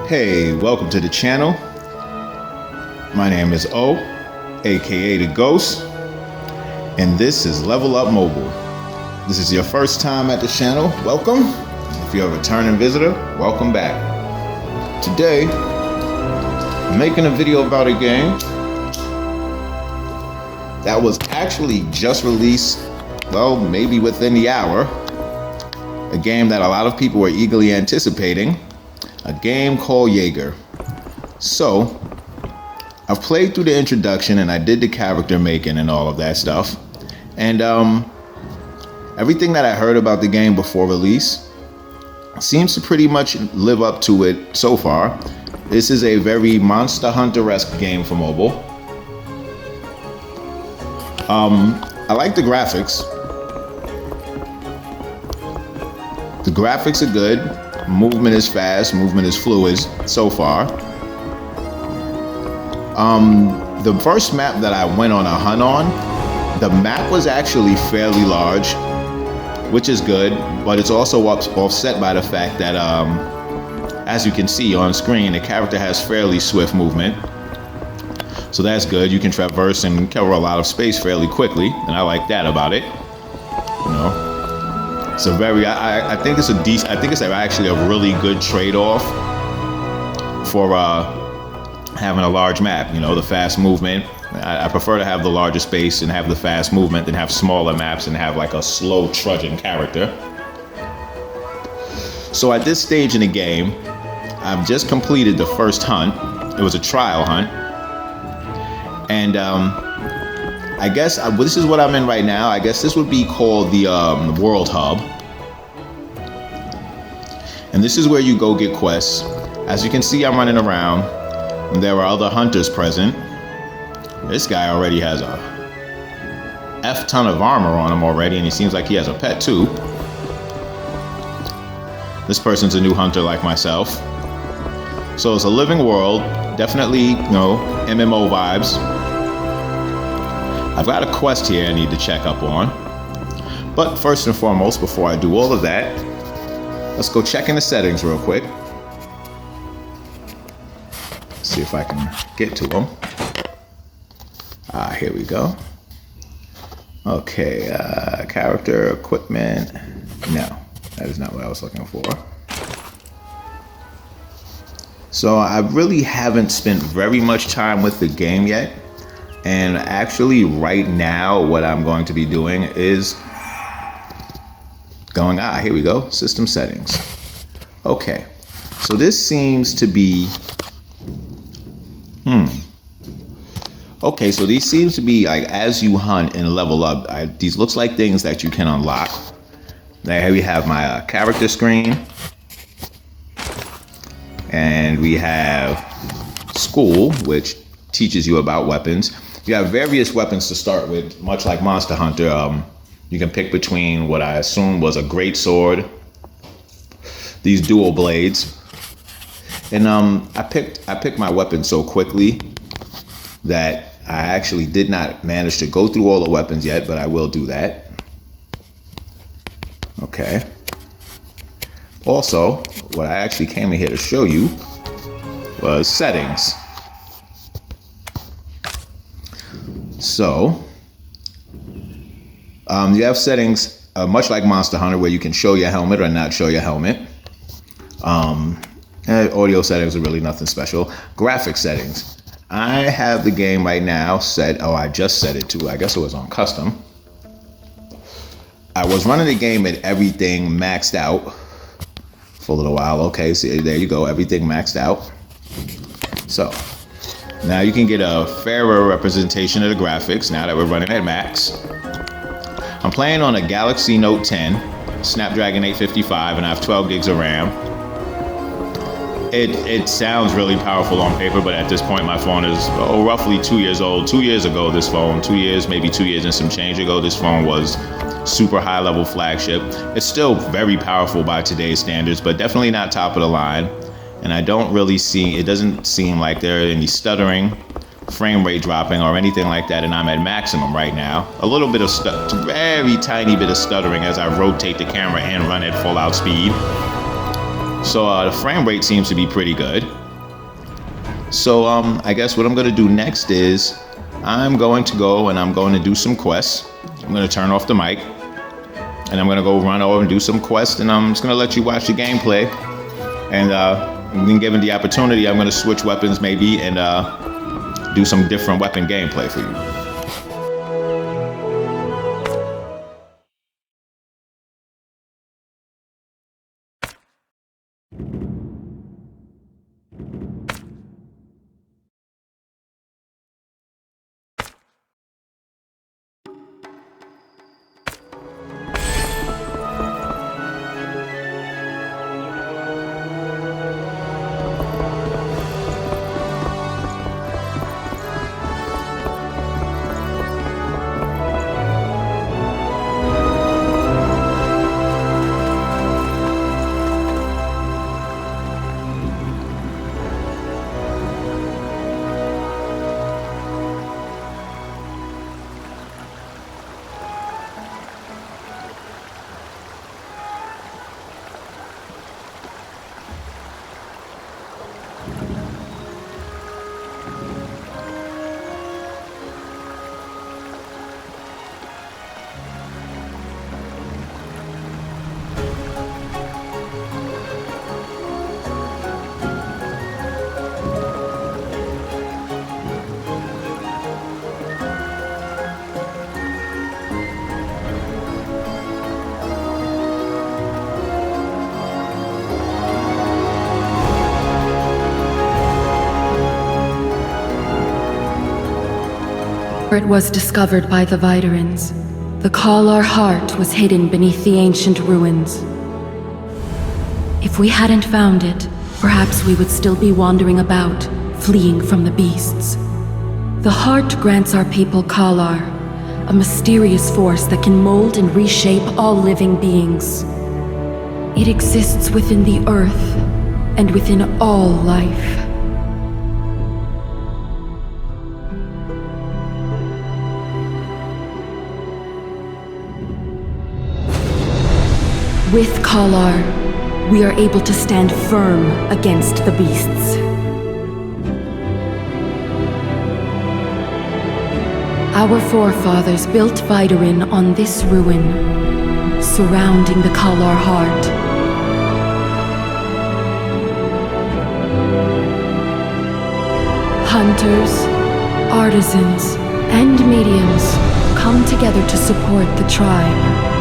Hey, welcome to the channel. My name is O, aka The Ghost, and this is Level Up Mobile. This is your first time at the channel, welcome. If you're a returning visitor, welcome back. Today, I'm making a video about a game that was actually just released, well, maybe within the hour. A game that a lot of people were eagerly anticipating. A game called YEAGER. So, I've played through the introduction and I did the character making and all of that stuff. And everything that I heard about the game before release seems to pretty much live up to it so far. This is a very Monster Hunter-esque game for mobile. I like the graphics. The graphics are good. Movement is fast, movement is fluid so far. The first map that I went on a hunt on, the map was actually fairly large, which is good, but it's also offset by the fact that, as you can see on screen, the character has fairly swift movement. So that's good. You can traverse and cover a lot of space fairly quickly, and I like that about it. You know. It's a very, I think it's a decent, I think it's actually a really good trade-off for having a large map, you know, the fast movement. I prefer to have the larger space and have the fast movement than have smaller maps and have like a slow trudging character. So at this stage in the game, I've just completed the first hunt. It was a trial hunt. And I guess this is what I'm in right now. I guess this would be called the World Hub. And this is where you go get quests. As you can see, I'm running around. And there are other hunters present. This guy already has a F-ton of armor on him already, and he seems like he has a pet too. This person's a new hunter like myself. So it's a living world. Definitely, you know, MMO vibes. I've got a quest here I need to check up on. But first and foremost, before I do all of that, let's go check in the settings real quick. See if I can get to them. Here we go. Okay, character, equipment. No, that is not what I was looking for. So I really haven't spent very much time with the game yet. And actually right now, what I'm going to be doing is going, here we go, system settings. Okay, so this seems to be, okay, so these seems to be like, as you hunt and level up, these looks like things that you can unlock. There we have my character screen. And we have school, which teaches you about weapons. You have various weapons to start with, much like Monster Hunter. You can pick between what I assume was a great sword, these dual blades, and I picked my weapon so quickly that I actually did not manage to go through all the weapons yet, but I will do that. Okay. Also, what I actually came in here to show you was settings. So, you have settings much like Monster Hunter where you can show your helmet or not show your helmet. Audio settings are really nothing special. Graphic settings. I have the game right now set, I just set it to, I guess it was on custom. I was running the game at everything maxed out for a little while. Okay, so there you go, everything maxed out. So, now you can get a fairer representation of the graphics now that we're running at max. I'm playing on a Galaxy Note 10, Snapdragon 855, and I have 12 gigs of RAM. It sounds really powerful on paper, but at this point my phone is roughly 2 years old. 2 years ago this phone, 2 years, maybe 2 years and some change ago, this phone was super high level flagship. It's still very powerful by today's standards, but definitely not top of the line. And I don't really see, it doesn't seem like there are any stuttering, frame rate dropping or anything like that, and I'm at maximum right now. A little bit of very tiny bit of stuttering as I rotate the camera and run at full out speed. So the frame rate seems to be pretty good. So I guess what I'm gonna do next is I'm going to go and I'm going to do some quests. I'm gonna turn off the mic and I'm gonna go run over and do some quests, and I'm just gonna let you watch the gameplay. And when given the opportunity, I'm gonna switch weapons maybe and do some different weapon gameplay for you. It was discovered by the Viderans. The Kalar heart was hidden beneath the ancient ruins. If we hadn't found it, perhaps we would still be wandering about, fleeing from the beasts. The heart grants our people Kalar, a mysterious force that can mold and reshape all living beings. It exists within the earth and within all life. With Kalar, we are able to stand firm against the beasts. Our forefathers built Vidarin on this ruin, surrounding the Kalar heart. Hunters, artisans, and mediums come together to support the tribe.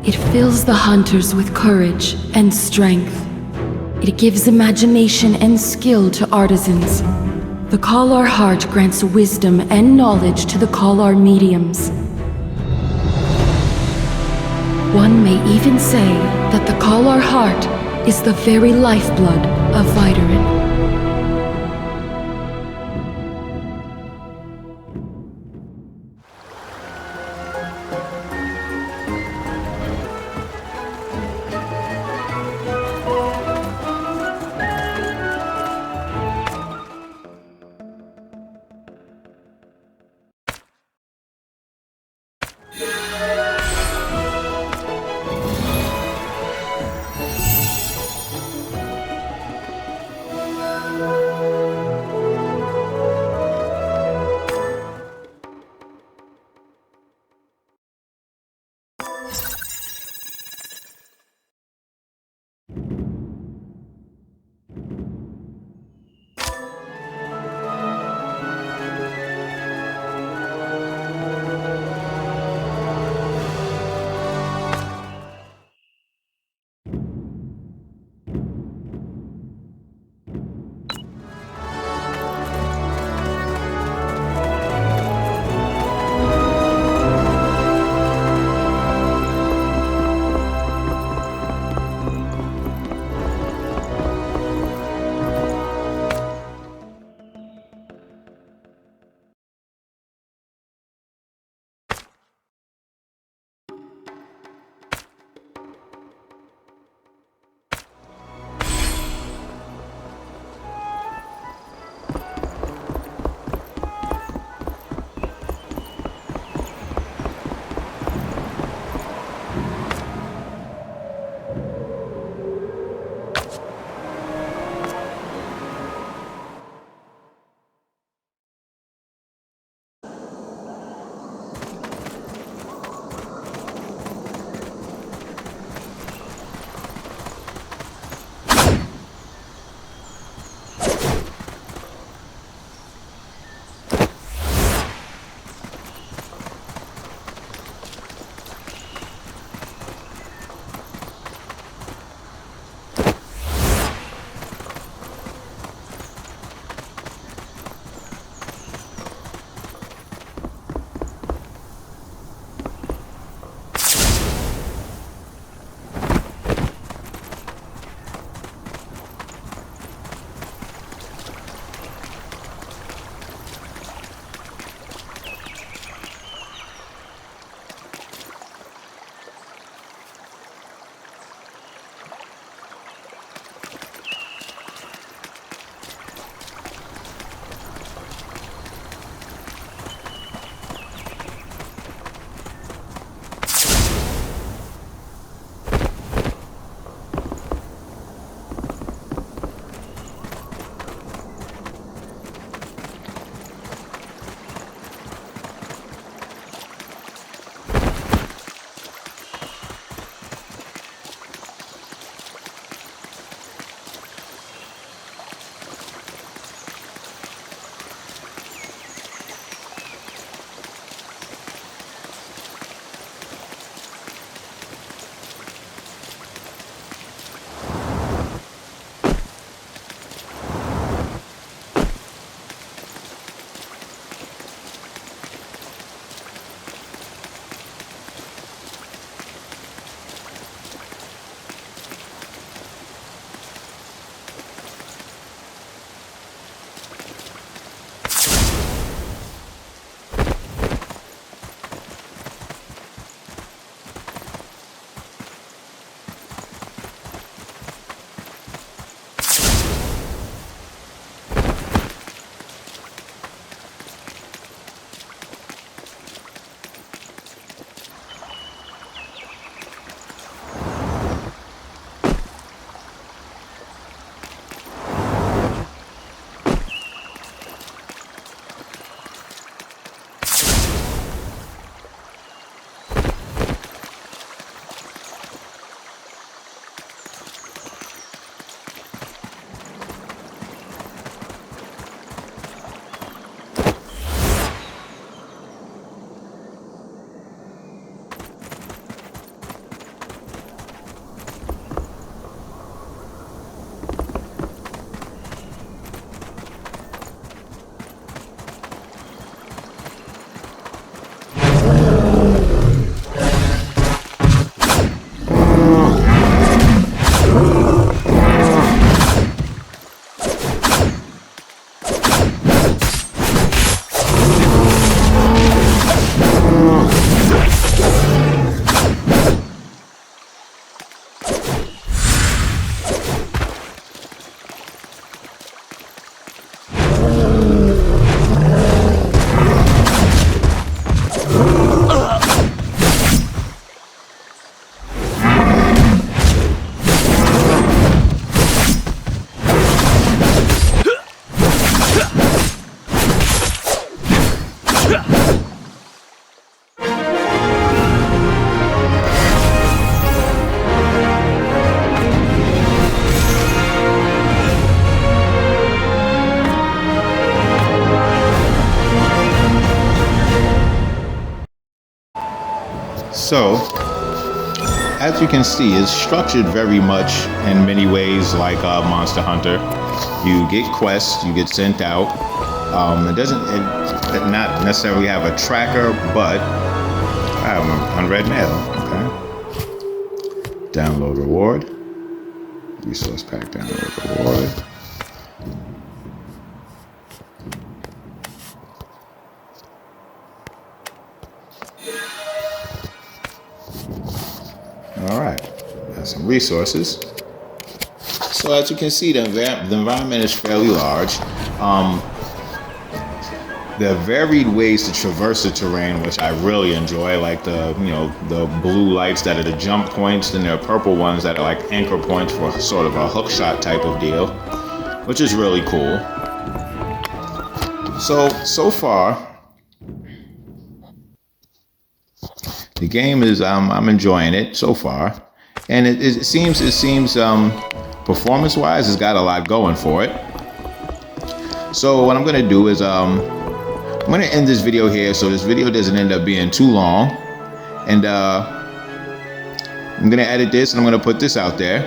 It fills the hunters with courage and strength. It gives imagination and skill to artisans. The Kalar heart grants wisdom and knowledge to the Kalar mediums. One may even say that the Kalar heart is the very lifeblood of Vidarin. So, as you can see, it's structured very much in many ways like Monster Hunter. You get quests, you get sent out. It doesn't not necessarily have a tracker, but I have an unread mail. Okay. Download reward. Resource pack download reward. All right, got some resources. So as you can see, the environment is fairly large. There are varied ways to traverse the terrain, which I really enjoy, like the blue lights that are the jump points, then there are purple ones that are like anchor points for sort of a hook shot type of deal, which is really cool. So far, the game is I'm enjoying it so far, and it seems performance-wise, it's got a lot going for it. So what I'm gonna do is I'm gonna end this video here, so this video doesn't end up being too long, and I'm gonna edit this and I'm gonna put this out there,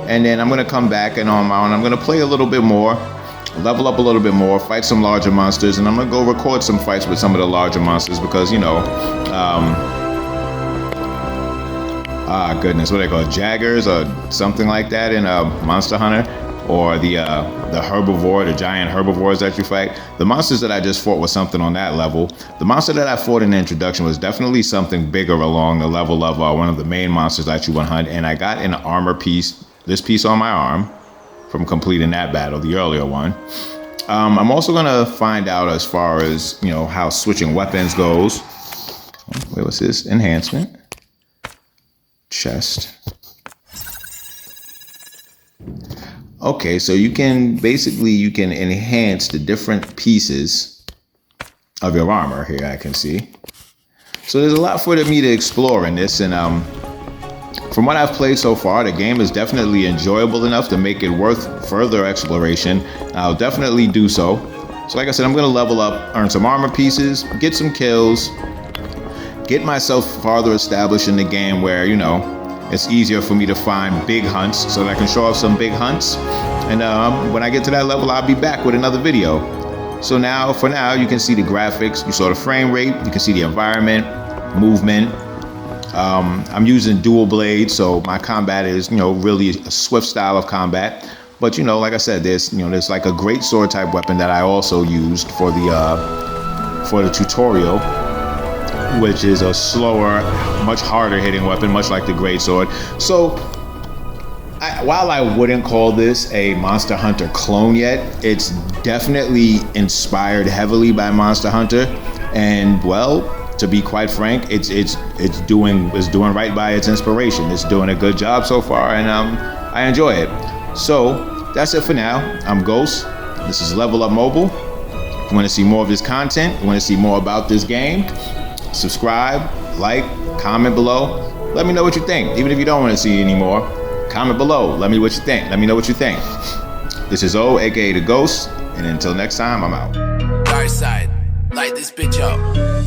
and then I'm gonna come back and on my own I'm gonna play a little bit more, level up a little bit more, fight some larger monsters, and I'm gonna go record some fights with some of the larger monsters because goodness, what do they call it? Jaggers or something like that in Monster Hunter, or the herbivore, the giant herbivores that you fight. The monsters that I just fought was something on that level. The monster that I fought in the introduction was definitely something bigger along the level of one of the main monsters that you want to hunt, and I got an armor piece, this piece on my arm, from completing that battle, the earlier one. I'm also gonna find out as far as how switching weapons goes. Wait, what's this? Enhancement. Chest. Okay, so you can enhance the different pieces of your armor here, I can see. So there's a lot for me to explore in this, and from what I've played so far, the game is definitely enjoyable enough to make it worth further exploration. I'll definitely do so. So like I said, I'm gonna level up, earn some armor pieces, get some kills, get myself farther established in the game where, it's easier for me to find big hunts so that I can show off some big hunts. And when I get to that level, I'll be back with another video. So for now, you can see the graphics, you saw the frame rate, you can see the environment, movement. I'm using dual blades, so my combat is, really a swift style of combat. But, like I said, there's like a great sword type weapon that I also used for the tutorial, which is a slower, much harder hitting weapon, much like the greatsword. So while I wouldn't call this a Monster Hunter clone yet, it's definitely inspired heavily by Monster Hunter. And well, to be quite frank, it's doing right by its inspiration. It's doing a good job so far, and I enjoy it. So that's it for now. I'm Ghost. This is Level Up Mobile. If you want to see more of this content, you want to see more about this game, subscribe, like, comment below. Let me know what you think. Even if you don't want to see any more, comment below. Let me know what you think. This is O, aka The Ghost, and until next time, I'm out. Dark side, light this bitch up.